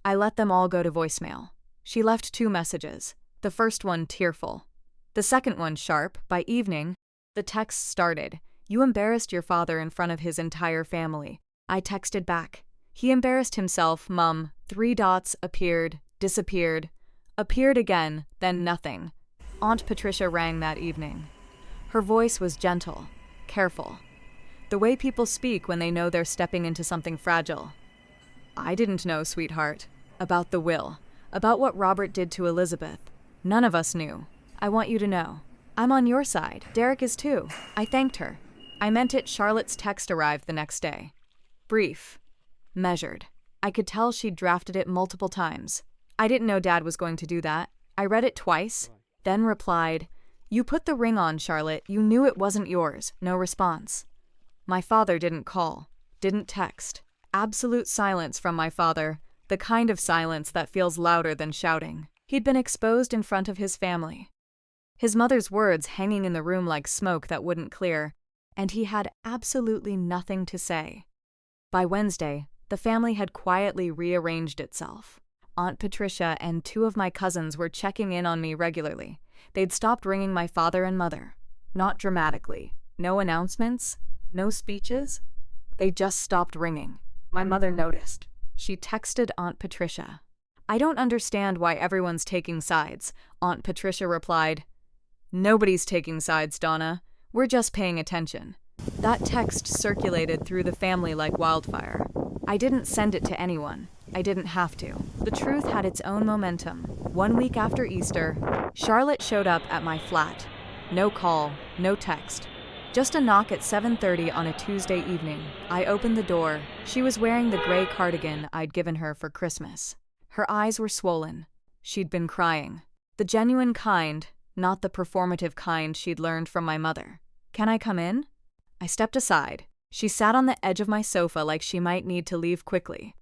I let them all go to voicemail. She left 2 messages, the first one tearful, the second one sharp. By evening, the text started. "You embarrassed your father in front of his entire family." I texted back. "He embarrassed himself, Mum." 3 dots appeared, disappeared, appeared again, then nothing. Aunt Patricia rang that evening. Her voice was gentle, careful, the way people speak when they know they're stepping into something fragile. "I didn't know, sweetheart. About the will. About what Robert did to Elizabeth. None of us knew. I want you to know. I'm on your side. Derek is too." I thanked her. I meant it. Charlotte's text arrived the next day. Brief. Measured. I could tell she'd drafted it multiple times. I didn't know Dad was going to do that. I read it twice, then replied, "You put the ring on, Charlotte. You knew it wasn't yours." No response. My father didn't call, didn't text. Absolute silence from my father, the kind of silence that feels louder than shouting. He'd been exposed in front of his family. His mother's words hanging in the room like smoke that wouldn't clear, and he had absolutely nothing to say. By Wednesday, the family had quietly rearranged itself. Aunt Patricia and 2 of my cousins were checking in on me regularly. They'd stopped ringing my father and mother. Not dramatically. No announcements, no speeches. They just stopped ringing. My mother noticed. She texted Aunt Patricia. "I don't understand why everyone's taking sides," Aunt Patricia replied. "Nobody's taking sides, Donna. We're just paying attention." That text circulated through the family like wildfire. I didn't send it to anyone. I didn't have to. The truth had its own momentum. 1 week after Easter, Charlotte showed up at my flat. No call, no text. Just a knock at 7:30 on a Tuesday evening. I opened the door. She was wearing the gray cardigan I'd given her for Christmas. Her eyes were swollen. She'd been crying. The genuine kind, not the performative kind she'd learned from my mother. "Can I come in?" I stepped aside. She sat on the edge of my sofa like she might need to leave quickly.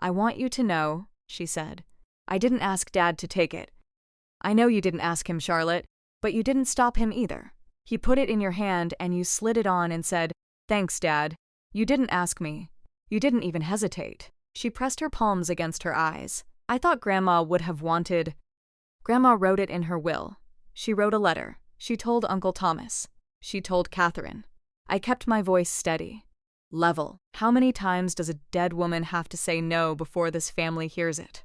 "I want you to know," she said, "I didn't ask Dad to take it." "I know you didn't ask him, Charlotte, but you didn't stop him either. He put it in your hand and you slid it on and said, 'Thanks, Dad.' You didn't ask me. You didn't even hesitate." She pressed her palms against her eyes. "I thought Grandma would have wanted—" "Grandma wrote it in her will. She wrote a letter. She told Uncle Thomas. She told Catherine." I kept my voice steady. "Level. How many times does a dead woman have to say no before this family hears it?"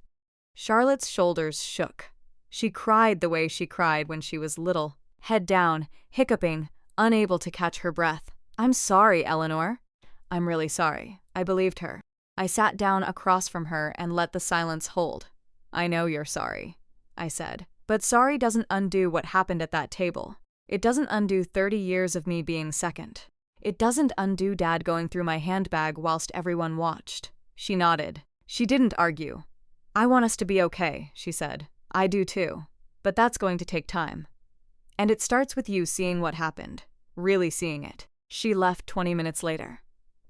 Charlotte's shoulders shook. She cried the way she cried when she was little, head down, hiccuping, unable to catch her breath. "I'm sorry, Eleanor." "I'm really sorry." I believed her. I sat down across from her and let the silence hold. "I know you're sorry," I said. "But sorry doesn't undo what happened at that table. It doesn't undo 30 years of me being second. It doesn't undo Dad going through my handbag whilst everyone watched." She nodded. She didn't argue. "I want us to be okay," she said. "I do too. But that's going to take time. And it starts with you seeing what happened. Really seeing it." She left 20 minutes later.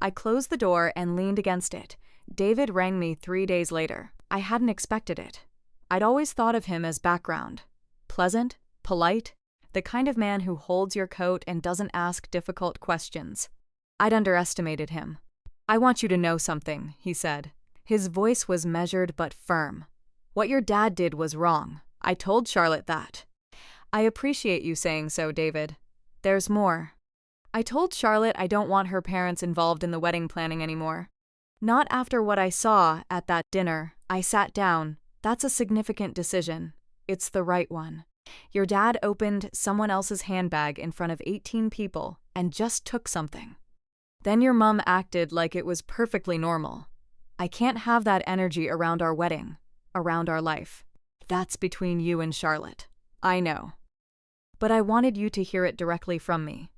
I closed the door and leaned against it. David rang me 3 days later. I hadn't expected it. I'd always thought of him as background. Pleasant, polite, the kind of man who holds your coat and doesn't ask difficult questions. I'd underestimated him. "I want you to know something," he said. His voice was measured but firm. "What your dad did was wrong. I told Charlotte that." "I appreciate you saying so, David. There's more. I told Charlotte I don't want her parents involved in the wedding planning anymore. Not after what I saw at that dinner." I sat down. "That's a significant decision. It's the right one. Your dad opened someone else's handbag in front of 18 people and just took something. Then your mom acted like it was perfectly normal. I can't have that energy around our wedding, around our life. That's between you and Charlotte. I know. But I wanted you to hear it directly from me."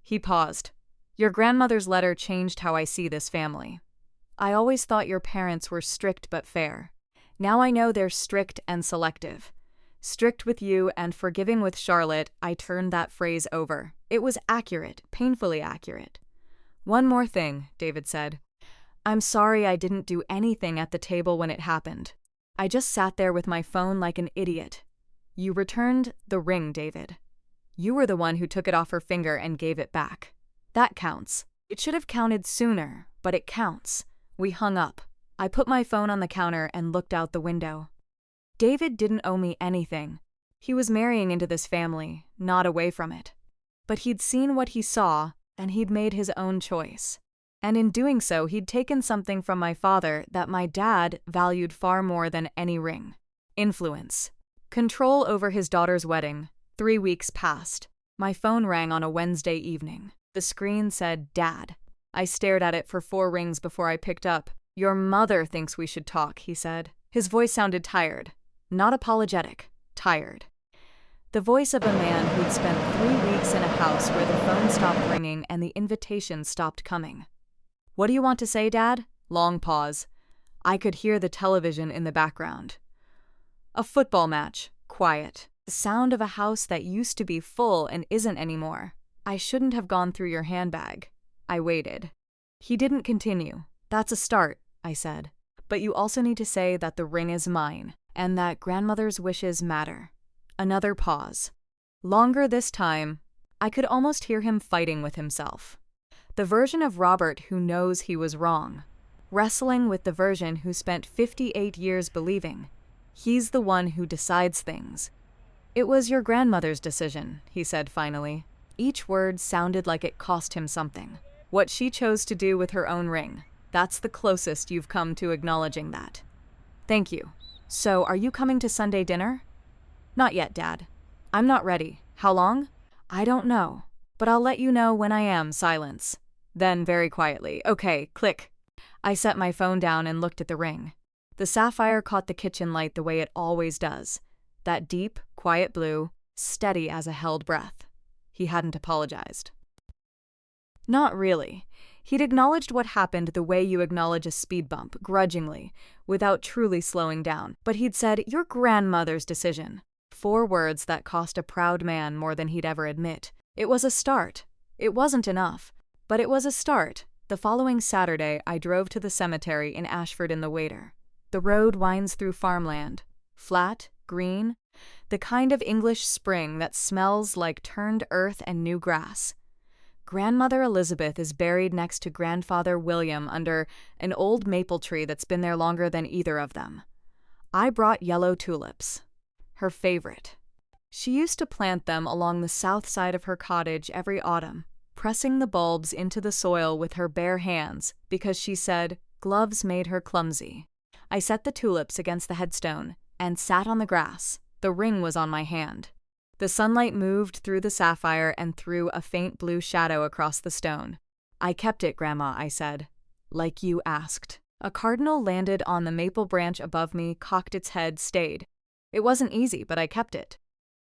He paused. "Your grandmother's letter changed how I see this family. I always thought your parents were strict but fair. Now I know they're strict and selective. Strict with you and forgiving with Charlotte." I turned that phrase over. It was accurate, painfully accurate. "One more thing," David said. "I'm sorry I didn't do anything at the table when it happened. I just sat there with my phone like an idiot. You returned the ring, David. You were the one who took it off her finger and gave it back. That counts. It should have counted sooner, but it counts." We hung up. I put my phone on the counter and looked out the window. David didn't owe me anything. He was marrying into this family, not away from it. But he'd seen what he saw, and he'd made his own choice. And in doing so, he'd taken something from my father that my dad valued far more than any ring. Influence. Control over his daughter's wedding. 3 weeks passed. My phone rang on a Wednesday evening. The screen said, "Dad." I stared at it for 4 rings before I picked up. "Your mother thinks we should talk," he said. His voice sounded tired. Not apologetic. Tired. The voice of a man who'd spent 3 weeks in a house where the phone stopped ringing and the invitations stopped coming. "What do you want to say, Dad?" Long pause. I could hear the television in the background. "A football match." Quiet. The sound of a house that used to be full and isn't anymore. "I shouldn't have gone through your handbag." I waited. He didn't continue. "That's a start," I said. "But you also need to say that the ring is mine, and that grandmother's wishes matter." Another pause. Longer this time. I could almost hear him fighting with himself. The version of Robert who knows he was wrong. Wrestling with the version who spent 58 years believing. He's the one who decides things. "It was your grandmother's decision," he said finally. Each word sounded like it cost him something. What she chose to do with her own ring. That's the closest you've come to acknowledging that. Thank you. So, are you coming to Sunday dinner? Not yet, Dad. I'm not ready. How long? I don't know. But I'll let you know when I am. Silence. Then, very quietly, okay, click. I set my phone down and looked at the ring. The sapphire caught the kitchen light the way it always does. That deep, quiet blue, steady as a held breath. He hadn't apologized. Not really. He'd acknowledged what happened the way you acknowledge a speed bump, grudgingly, without truly slowing down. But he'd said, "Your grandmother's decision." 4 words that cost a proud man more than he'd ever admit. It was a start. It wasn't enough, but it was a start. The following Saturday, I drove to the cemetery in Ashford-in-the-Water. The road winds through farmland. Flat, green, the kind of English spring that smells like turned earth and new grass. Grandmother Elizabeth is buried next to Grandfather William under an old maple tree that's been there longer than either of them. I brought yellow tulips. Her favorite. She used to plant them along the south side of her cottage every autumn, pressing the bulbs into the soil with her bare hands because she said gloves made her clumsy. I set the tulips against the headstone and sat on the grass. The ring was on my hand. The sunlight moved through the sapphire and threw a faint blue shadow across the stone. "I kept it, Grandma," I said. "Like you asked." A cardinal landed on the maple branch above me, cocked its head, stayed. It wasn't easy, but I kept it.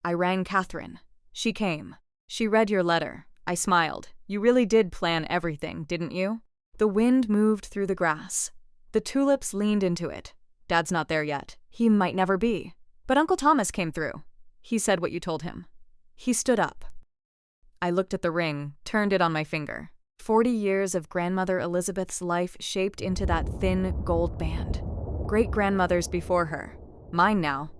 I rang Catherine. She came. She read your letter. I smiled. You really did plan everything, didn't you? The wind moved through the grass. The tulips leaned into it. Dad's not there yet. He might never be. But Uncle Thomas came through. He said what you told him. He stood up. I looked at the ring, turned it on my finger. 40 years of Grandmother Elizabeth's life shaped into that thin gold band. Great-grandmothers before her. Mine now.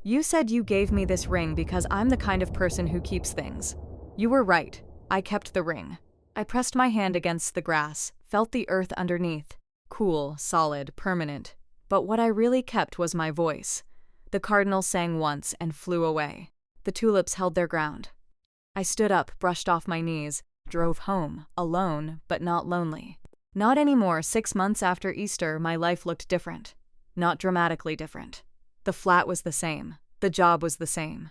You said you gave me this ring because I'm the kind of person who keeps things. You were right. I kept the ring. I pressed my hand against the grass, felt the earth underneath. Cool, solid, permanent. But what I really kept was my voice. The cardinal sang once and flew away. The tulips held their ground. I stood up, brushed off my knees, drove home, alone, but not lonely. Not anymore. 6 months after Easter, my life looked different. Not dramatically different. The flat was the same. The job was the same.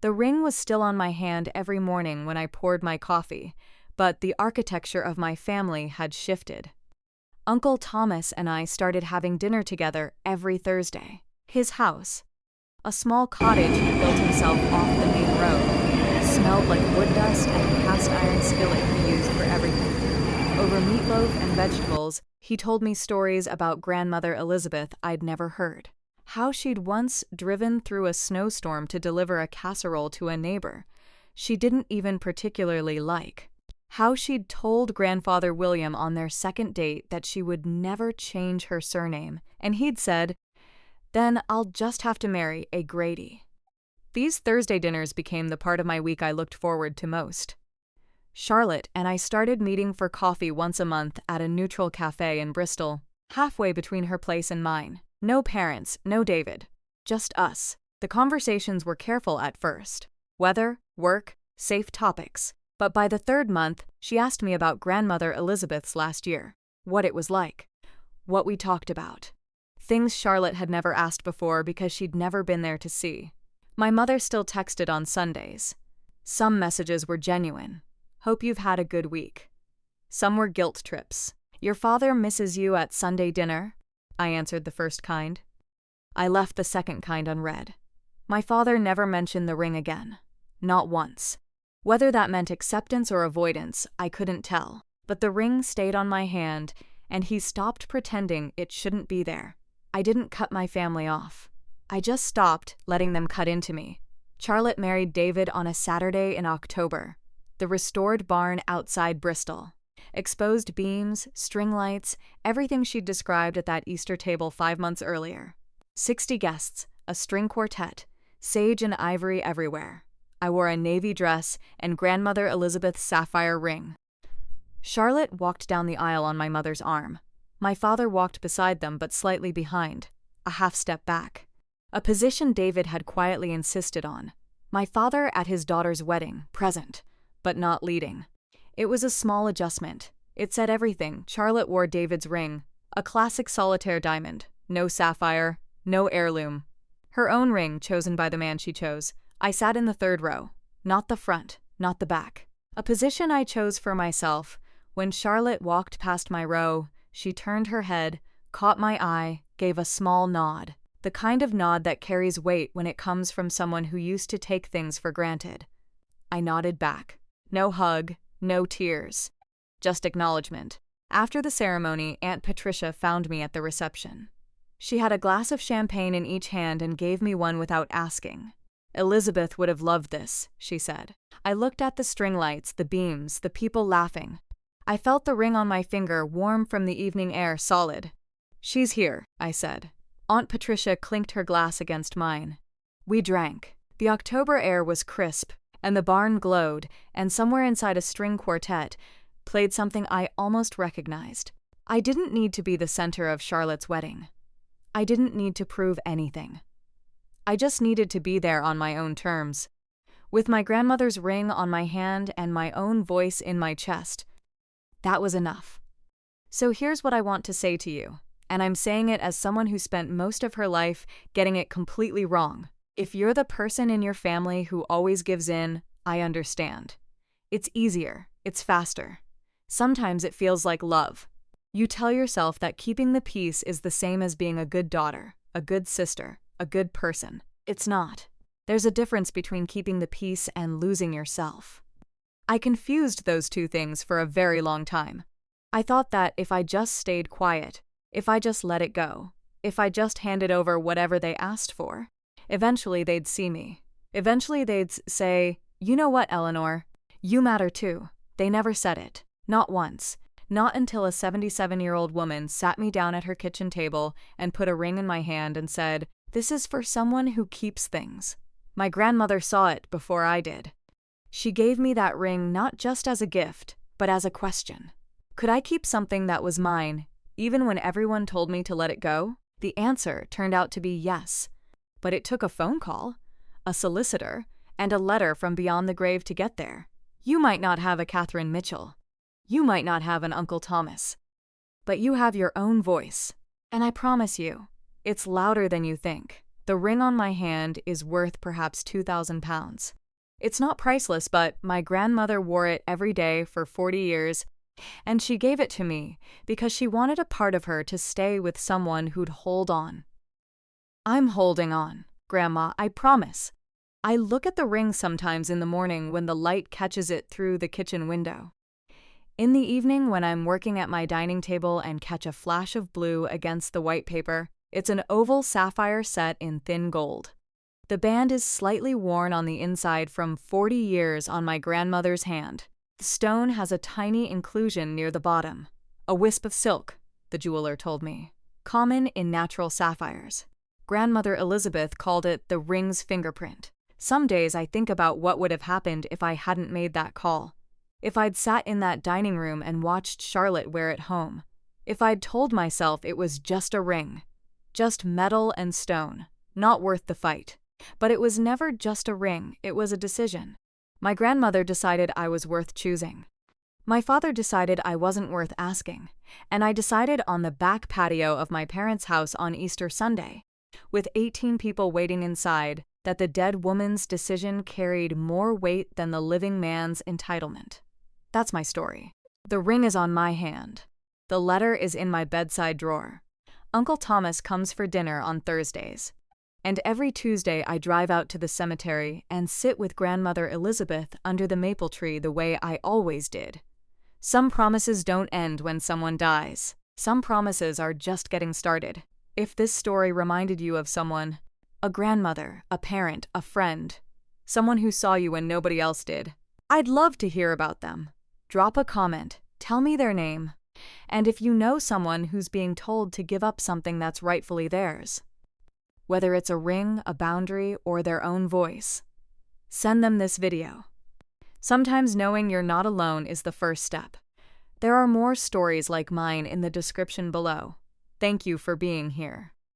The ring was still on my hand every morning when I poured my coffee, but the architecture of my family had shifted. Uncle Thomas and I started having dinner together every Thursday. His house, a small cottage he built himself off the main road, smelled like wood dust and a cast-iron skillet he used for everything. Over meatloaf and vegetables, he told me stories about Grandmother Elizabeth I'd never heard. How she'd once driven through a snowstorm to deliver a casserole to a neighbor she didn't even particularly like. How she'd told Grandfather William on their second date that she would never change her surname, and he'd said, "Then I'll just have to marry a Grady." These Thursday dinners became the part of my week I looked forward to most. Charlotte and I started meeting for coffee once a month at a neutral cafe in Bristol, halfway between her place and mine. No parents, no David. Just us. The conversations were careful at first. Weather, work, safe topics. But by the 3rd month, she asked me about Grandmother Elizabeth's last year. What it was like. What we talked about. Things Charlotte had never asked before because she'd never been there to see. My mother still texted on Sundays. Some messages were genuine. "Hope you've had a good week." Some were guilt trips. "Your father misses you at Sunday dinner?" I answered the first kind. I left the second kind unread. My father never mentioned the ring again. Not once. Whether that meant acceptance or avoidance, I couldn't tell. But the ring stayed on my hand, and he stopped pretending it shouldn't be there. I didn't cut my family off. I just stopped letting them cut into me. Charlotte married David on a Saturday in October. The restored barn outside Bristol. Exposed beams, string lights, everything she'd described at that Easter table 5 months earlier. 60 guests, a string quartet, sage and ivory everywhere. I wore a navy dress and Grandmother Elizabeth's sapphire ring. Charlotte walked down the aisle on my mother's arm. My father walked beside them but slightly behind, a half step back. A position David had quietly insisted on. My father at his daughter's wedding, present, but not leading. It was a small adjustment, It said everything. Charlotte wore David's ring, a classic solitaire diamond, no sapphire, no heirloom. Her own ring, chosen by the man she chose. I sat in the third row, not the front, not the back. A position I chose for myself. When Charlotte walked past my row, she turned her head, caught my eye, gave a small nod. The kind of nod that carries weight when it comes from someone who used to take things for granted. I nodded back. No hug, no tears. Just acknowledgement. After the ceremony, Aunt Patricia found me at the reception. She had a glass of champagne in each hand and gave me one without asking. Elizabeth would have loved this, she said. I looked at the string lights, the beams, the people laughing. I felt the ring on my finger, warm from the evening air, solid. She's here, I said. Aunt Patricia clinked her glass against mine. We drank. The October air was crisp, and the barn glowed, and somewhere inside a string quartet played something I almost recognized. I didn't need to be the center of Charlotte's wedding. I didn't need to prove anything. I just needed to be there on my own terms. With my grandmother's ring on my hand and my own voice in my chest. That was enough. So here's what I want to say to you, and I'm saying it as someone who spent most of her life getting it completely wrong. If you're the person in your family who always gives in, I understand. It's easier, it's faster. Sometimes it feels like love. You tell yourself that keeping the peace is the same as being a good daughter, a good sister, a good person. It's not. There's a difference between keeping the peace and losing yourself. I confused those two things for a very long time. I thought that if I just stayed quiet, if I just let it go, if I just handed over whatever they asked for, eventually they'd see me. Eventually they'd say, "You know what, Eleanor? You matter too." They never said it. Not once. Not until a 77-year-old woman sat me down at her kitchen table and put a ring in my hand and said, "This is for someone who keeps things." My grandmother saw it before I did. She gave me that ring not just as a gift, but as a question. Could I keep something that was mine, even when everyone told me to let it go? The answer turned out to be yes. But it took a phone call, a solicitor, and a letter from beyond the grave to get there. You might not have a Catherine Mitchell. You might not have an Uncle Thomas. But you have your own voice. And I promise you, it's louder than you think. The ring on my hand is worth perhaps 2,000 pounds. It's not priceless, but my grandmother wore it every day for 40 years, and she gave it to me because she wanted a part of her to stay with someone who'd hold on. I'm holding on, Grandma, I promise. I look at the ring sometimes in the morning when the light catches it through the kitchen window. In the evening when I'm working at my dining table and catch a flash of blue against the white paper, it's an oval sapphire set in thin gold. The band is slightly worn on the inside from 40 years on my grandmother's hand. The stone has a tiny inclusion near the bottom. A wisp of silk, the jeweler told me. Common in natural sapphires. Grandmother Elizabeth called it the ring's fingerprint. Some days I think about what would have happened if I hadn't made that call. If I'd sat in that dining room and watched Charlotte wear it home. If I'd told myself it was just a ring. Just metal and stone. Not worth the fight. But it was never just a ring, it was a decision. My grandmother decided I was worth choosing. My father decided I wasn't worth asking. And I decided on the back patio of my parents' house on Easter Sunday, with 18 people waiting inside, that the dead woman's decision carried more weight than the living man's entitlement. That's my story. The ring is on my hand. The letter is in my bedside drawer. Uncle Thomas comes for dinner on Thursdays. And every Tuesday I drive out to the cemetery and sit with Grandmother Elizabeth under the maple tree the way I always did. Some promises don't end when someone dies. Some promises are just getting started. If this story reminded you of someone, a grandmother, a parent, a friend, someone who saw you when nobody else did, I'd love to hear about them. Drop a comment, tell me their name, and if you know someone who's being told to give up something that's rightfully theirs, whether it's a ring, a boundary, or their own voice, send them this video. Sometimes knowing you're not alone is the first step. There are more stories like mine in the description below. Thank you for being here.